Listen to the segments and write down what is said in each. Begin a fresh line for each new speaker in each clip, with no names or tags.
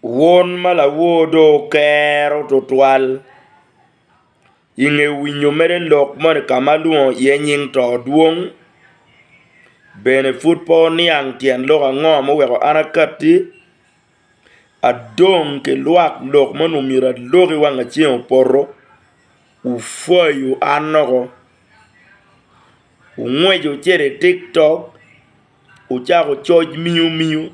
won mala wodo kero totwal inge winyo mere lok man kamaluo yenying to duong bene football niang tien loka ngom weko anakati adong ke luak lok manu mira loki wanga chien porro ufoyu anoko ungwejo chere TikTok uchako choj miu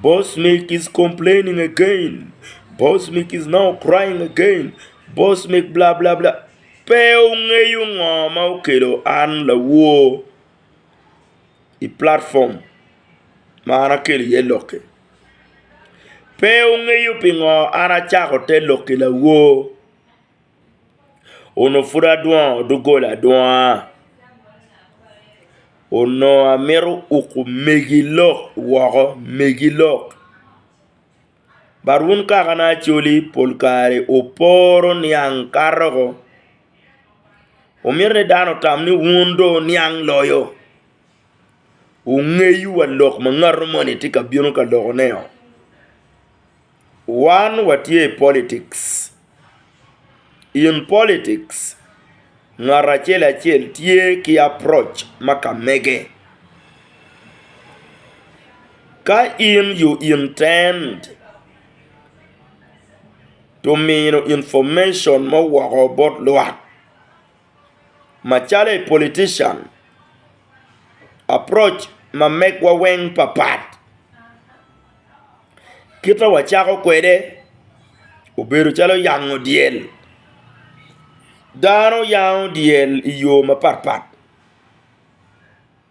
Boss Mick is complaining again. Boss Mick is now crying again. Boss Mick blah blah blah. Peu ngayon nga maukelo an la wo i platform mana keli ye loke. Peu ngayon pingo ana chako te loke la wo. Ono fura douan do gola douan. Ono ameru uku megilok wako megilok. Barun kakana choli polkare oporo niang karoko. Umirne dano tamni wundo niang loyo. Ungeyu walok mangarumoni tika biyonu ka loko neo. One watie politics. In politics, ngarachela chel tie ki approach makamege. Ka you intend to mean information mo wako bot luat. Machale politician approach ma make wa weng papat. Kita wachako kwede uberu chalo yango diel. Dano yango diel iyo maparpat.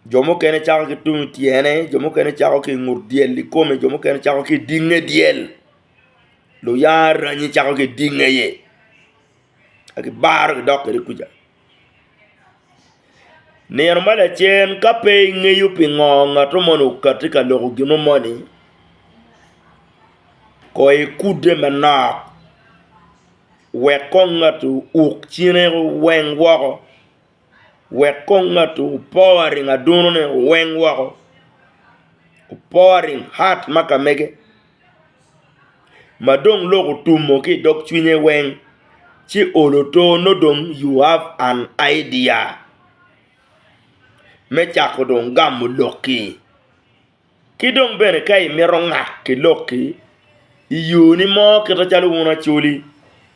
Jomo kene chako ki tumi tiene, jomo kene chako ki ngur diel likome, jomo kene chako ki dinge diel. Lo yara nyi chako ki dinge ye. Aki baro ki doke di kuja. Nirmala chen kape nge yupi ngonga tumonu katika loko gino money. Koi kude manak. Wekonga tu ukchine weng wako. Wekonga tu powering adunone weng wako. Powering heart makamege. Madong loko tumo ki dok chwinye weng. Chi oloto nodong you have an idea. Mechako dong gamu loki. Kidong bene kai meronga ki loki. Iyo ni mo kita chalo una chuli.